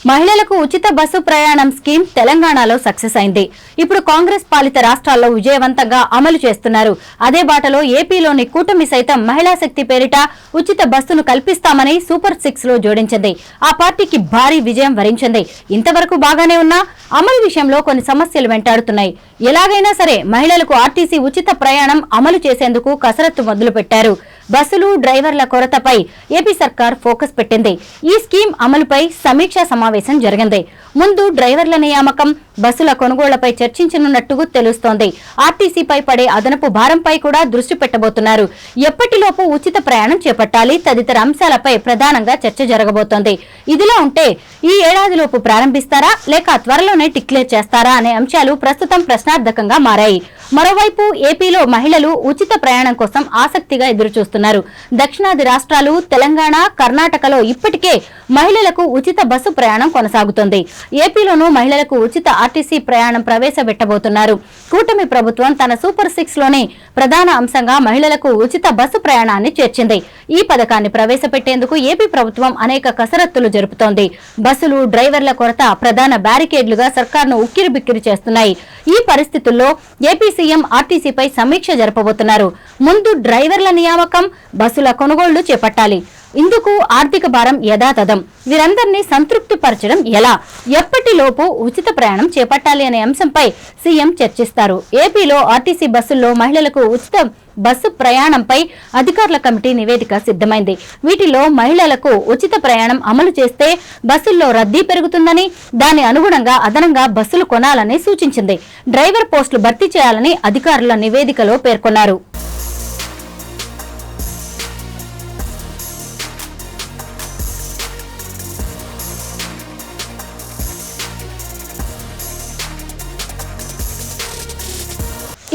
మహిళలకు ఉచిత బస్సు ప్రయాణం స్కీమ్ తెలంగాణలో సక్సెస్ అయింది. ఇప్పుడు కాంగ్రెస్ పాలిత రాష్ట్రాల్లో విజయవంతంగా అమలు చేస్తున్నారు. అదే బాటలో ఏపీలోని కూటమి సైతం మహిళా శక్తి పేరిట ఉచిత బస్సును కల్పిస్తామని సూపర్ 6 లో జోడించింది. ఆ పార్టీకి భారీ విజయం వరించింది. ఇంతవరకు బాగానే ఉన్నా అమలు విషయంలో కొన్ని సమస్యలు వెంటాడుతున్నాయి. ఎలాగైనా సరే మహిళలకు ఆర్టీసీ ఉచిత ప్రయాణం అమలు చేసేందుకు కసరత్తు మొదలుపెట్టారు. బస్సులు, డ్రైవర్ల కొరతపై ఏపీ సర్కార్ ఫోకస్ పెట్టింది. ఈ స్కీమ్ అమలుపై సమీక్షా సమావేశం జరిగింది. ముందు డ్రైవర్ల నియామకం, బస్సుల కొనుగోళ్లపై చర్చించనున్నట్టు తెలుస్తోంది. ఆర్టీసీపై పడే అదనపు భారంపై కూడా దృష్టి పెట్టబోతున్నారు. ఎప్పటిలోపు ఉచిత ప్రయాణం చేపట్టాలి తదితర అంశాలపై ప్రధానంగా చర్చ జరగబోతోంది. ఇదిలా ఉంటే ఈ ఏడాదిలోపు ప్రారంభిస్తారా లేక త్వరలోనే డిక్లేర్ చేస్తారా అనే అంశాలు ప్రస్తుతం ప్రశ్నార్థకంగా మారాయి. మరోవైపు ఏపీలో మహిళలు ఉచిత ప్రయాణం కోసం ఆసక్తిగా ఎదురుచూస్తున్నారు. దక్షిణాది రాష్ట్రాలు, తెలంగాణ, కర్ణాటకలో ఇప్పటికే మహిళలకు ఉచిత బస్సు ప్రయాణం కొనసాగుతోంది. ఏపీలోనూ మహిళలకు ఉచిత ఆర్టీసీ ప్రయాణం ప్రవేశపెట్టబోతున్నారు. కూటమి ప్రభుత్వం తన సూపర్ 6 లోని ప్రధాన అంశంగా మహిళలకు ఉచిత బస్సు ప్రయాణాన్ని చేర్చింది. ఈ పథకాన్ని ప్రవేశపెట్టేందుకు ఏపీ ప్రభుత్వం అనేక కసరత్తులు జరుపుతోంది. బస్సులు, డ్రైవర్ల కొరత ప్రధాన బ్యారికేడ్లుగా సర్కార్ను ఉక్కిరిబిక్కిరి చేస్తున్నాయి. ఈ పరిస్థితుల్లో ఏపీ సీఎం ఆర్టీసీపై సమీక్ష జరపబోతున్నారు. ముందు డ్రైవర్ల నియామకం, బస్సుల కొనుగోళ్లు చేపట్టాలి. ఇందుకు ఆర్థిక భారం యథాతథం. వీరందరినీ సంతృప్తి పరచడం ఎలా? ఎప్పటిలోపు ఉచిత ప్రయాణం చేపట్టాలి అనే అంశంపై సీఎం చర్చిస్తారు. ఏపీలో ఆర్టీసీ బస్సుల్లో మహిళలకు ఉచిత బస్సు ప్రయాణంపై అధికారుల కమిటీ నివేదిక సిద్ధమైంది. వీటిలో మహిళలకు ఉచిత ప్రయాణం అమలు చేస్తే బస్సుల్లో రద్దీ పెరుగుతుందని, దాని అనుగుణంగా అదనంగా బస్సులు కొనాలని సూచించింది. డ్రైవర్ పోస్టులు భర్తీ చేయాలని అధికారుల నివేదికలో పేర్కొన్నారు.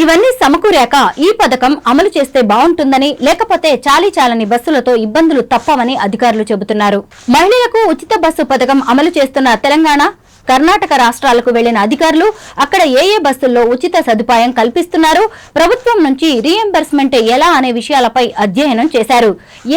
ఇవన్నీ సమకూరాక ఈ పథకం అమలు చేస్తే బాగుంటుందని, లేకపోతే చాలీచాలని బస్సులతో ఇబ్బందులు తప్పవని అధికారులు చెబుతున్నారు. మహిళలకు ఉచిత బస్సు పథకం అమలు చేస్తున్న తెలంగాణ, కర్ణాటక రాష్ట్రాలకు వెళ్లిన అధికారులు అక్కడ ఏ బస్సుల్లో ఉచిత సదుపాయం కల్పిస్తున్నారు, ప్రభుత్వం నుంచి రీఎంబర్స్మెంట్ ఎలా అనే విషయాలపై అధ్యయనం చేశారు.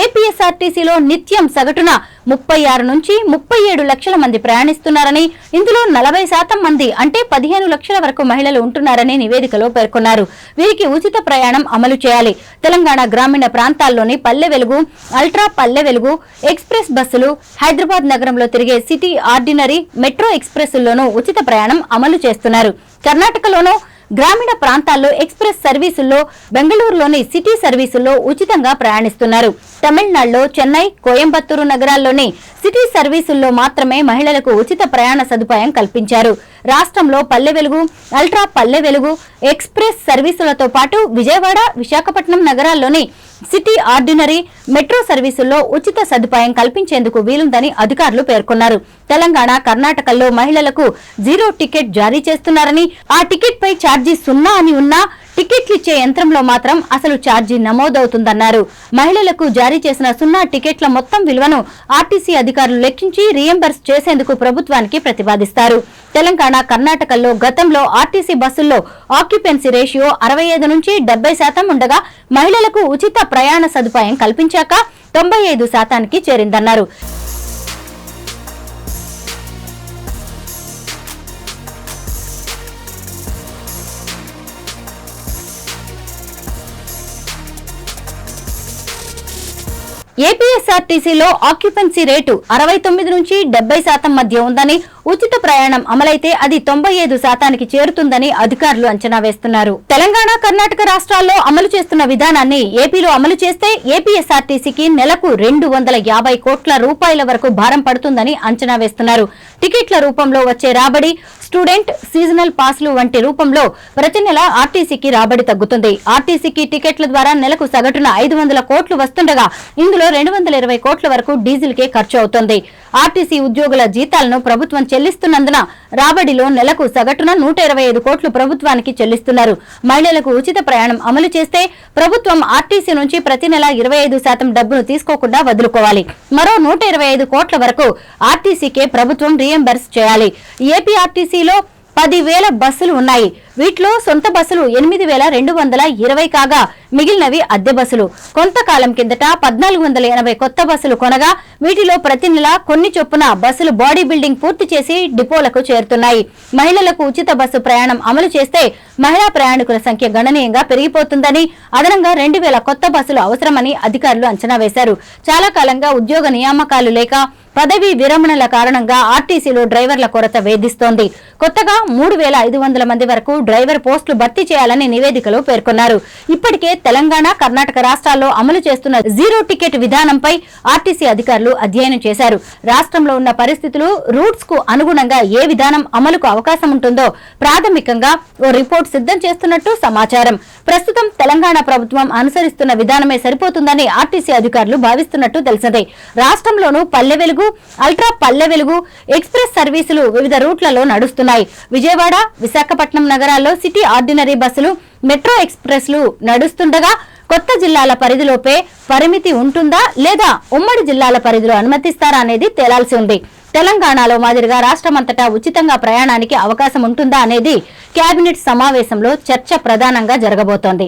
ఏపీఎస్ఆర్టీసీలో నిత్యం సగటున 36 నుంచి 37 లక్షల మంది ప్రయాణిస్తున్నారని, ఇందులో 40% మంది అంటే 15 లక్షల వరకు మహిళలు ఉంటున్నారని నివేదికలో పేర్కొన్నారు. వీరికి ఉచిత ప్రయాణం అమలు చేయాలి. తెలంగాణ గ్రామీణ ప్రాంతాల్లోని పల్లె వెలుగు, అల్ట్రా పల్లె వెలుగు ఎక్స్ప్రెస్ బస్సులు, హైదరాబాద్ నగరంలో తిరిగే సిటీ ఆర్డినరీ, మెట్రో ఎక్స్ప్రెస్లోనూ ఉచిత ప్రయాణం అమలు చేస్తున్నారు. కర్ణాటకలోనూ గ్రామీణ ప్రాంతాల్లో ఎక్స్ప్రెస్ సర్వీసుల్లో, బెంగళూరులోని సిటీ సర్వీసుల్లో ఉచితంగా ప్రయాణిస్తున్నారు. తమిళనాడులో చెన్నై, కోయంబత్తూరు నగరాల్లోని సిటీ సర్వీసుల్లో మాత్రమే మహిళలకు ఉచిత ప్రయాణ సదుపాయం కల్పించారు. రాష్ట్రంలో పల్లె వెలుగు, అల్ట్రా పల్లె వెలుగు ఎక్స్ప్రెస్ సర్వీసులతో పాటు విజయవాడ, విశాఖపట్నం నగరాల్లోని సిటీ ఆర్డినరీ, మెట్రో సర్వీసుల్లో ఉచిత సదుపాయం కల్పించేందుకు వీలుందని అధికారులు పేర్కొన్నారు. తెలంగాణ, కర్ణాటకల్లో మహిళలకు 0 టికెట్ జారీ చేస్తున్నారని, ఆ టికెట్ పై ఛార్జీ 0 అని ఉన్నా టికెట్లిచ్చే యంత్రంలో మాత్రం అసలు ఛార్జీ నమోదవుతుందన్నారు. మహిళలకు జారీ చేసిన 0 టికెట్ల మొత్తం విలువను ఆర్టీసీ అధికారులు లెక్కించి రీఎంబర్స్ చేసేందుకు ప్రభుత్వానికి ప్రతిపాదిస్తారు. తెలంగాణ, కర్ణాటకల్లో గతంలో ఆర్టీసీ బస్సుల్లో ఆక్యుపెన్సీ రేషియో 65 నుంచి 70% ఉండగా మహిళలకు ఉచిత ప్రయాణ సదుపాయం కల్పించాక 95%కి చేరిందన్నారు. ఏపీఎస్ఆర్టీసీలో ఆక్యుపెన్సీ రేటు 69 నుంచి 70% మధ్య ఉందని, ఉచిత ప్రయాణం అమలైతే అది 95%కి చేరుతుందని అధికారులు అంచనా వేస్తున్నారు. తెలంగాణ, కర్ణాటక రాష్ట్రాల్లో అమలు చేస్తున్న విధానాన్ని ఏపీలో అమలు చేస్తే ఏపీఎస్ఆర్టీసీకి నెలకు 250 కోట్ల రూపాయల వరకు భారం పడుతుందని అంచనా వేస్తున్నారు. టికెట్ల రూపంలో వచ్చే రాబడి, స్టూడెంట్, సీజనల్ పాస్లు వంటి రూపంలో ప్రతి నెల ఆర్టీసీకి రాబడి తగ్గుతుంది. ఆర్టీసీకి టికెట్ల ద్వారా నెలకు సగటున 500 కోట్లు వస్తుండగా ఇందులో 220 కోట్ల వరకు డీజిల్కే ఖర్చు అవుతోంది. ఆర్టీసీ ఉద్యోగుల జీతాలను ప్రభుత్వం చెల్లిస్తున్నందున రాబడిలో నెలకు సగటున 125 కోట్లు ప్రభుత్వానికి చెల్లిస్తున్నారు. మహిళలకు ఉచిత ప్రయాణం అమలు చేస్తే ప్రభుత్వం ఆర్టీసీ నుంచి ప్రతి నెల 25% డబ్బును తీసుకోకుండా వదులుకోవాలి. మరో 125 కోట్ల వరకు ఆర్టీసీకే ప్రభుత్వం రీఎంబర్స్ చేయాలి. ఏపీ ఆర్టీసీలో 10,000 బస్సులు ఉన్నాయి. వీటిలో సొంత బస్సులు 8,220 కాగా మిగిలినవి అద్దె బస్సులు. కొంతకాలం కిందట 1,480 కొత్త బస్సులు కొనగా వీటిలో ప్రతి నెల కొన్ని చొప్పున బస్సులు బాడీ బిల్డింగ్ పూర్తి చేసి డిపోలకు చేరుతున్నాయి. మహిళలకు ఉచిత బస్సు ప్రయాణం అమలు చేస్తే మహిళా ప్రయాణికుల సంఖ్య గణనీయంగా పెరిగిపోతుందని, అదనంగా 2,000 కొత్త బస్సులు అవసరమని అధికారులు అంచనా వేశారు. చాలా కాలంగా ఉద్యోగ నియామకాలు లేక పదవీ విరమణల కారణంగా ఆర్టీసీలో డ్రైవర్ల కొరత వేధిస్తోంది. కొత్తగా 3,500 మంది వరకు డ్రైవర్ పోస్టులు భర్తీ చేయాలని నివేదికలో పేర్కొన్నారు. ఇప్పటికే తెలంగాణ, కర్ణాటక రాష్ట్రాల్లో అమలు చేస్తున్న జీరో టికెట్ విధానంపై ఆర్టీసీ అధికారులు అధ్యయనం చేశారు. రాష్ట్రంలో ఉన్న పరిస్థితులు, రూట్స్ కు అనుగుణంగా ఏ విధానం అమలుకు అవకాశం ఉంటుందో ప్రాథమికంగా ఓ రిపోర్ట్ సిద్ధం చేస్తున్నట్టు సమాచారం. ప్రస్తుతం తెలంగాణ ప్రభుత్వం అనుసరిస్తున్న విధానమే సరిపోతుందని ఆర్టీసీ అధికారులు భావిస్తున్నట్టు తెలిసిందే. రాష్ట్రంలోనూ పల్లె వెలుగు, అల్ట్రా పల్లె వెలుగు ఎక్స్ప్రెస్ సర్వీసులు వివిధ రూట్లలో నడుస్తున్నాయి. విజయవాడ, విశాఖపట్నం నగరాల్లో సిటీ ఆర్డినరీ బస్సులు, మెట్రో ఎక్స్ప్రెస్లు నడుస్తుండగా కొత్త జిల్లాల పరిధిలోపే పరిమితి ఉంటుందా లేదా ఉమ్మడి జిల్లాల పరిధిలో అనుమతిస్తారా అనేది తేలాల్సి ఉంది. తెలంగాణలో మాదిరిగా రాష్ట్రమంతటా ఉచితంగా ప్రయాణానికి అవకాశం ఉంటుందా అనేది కేబినెట్ సమావేశంలో చర్చ ప్రధానంగా జరగబోతోంది.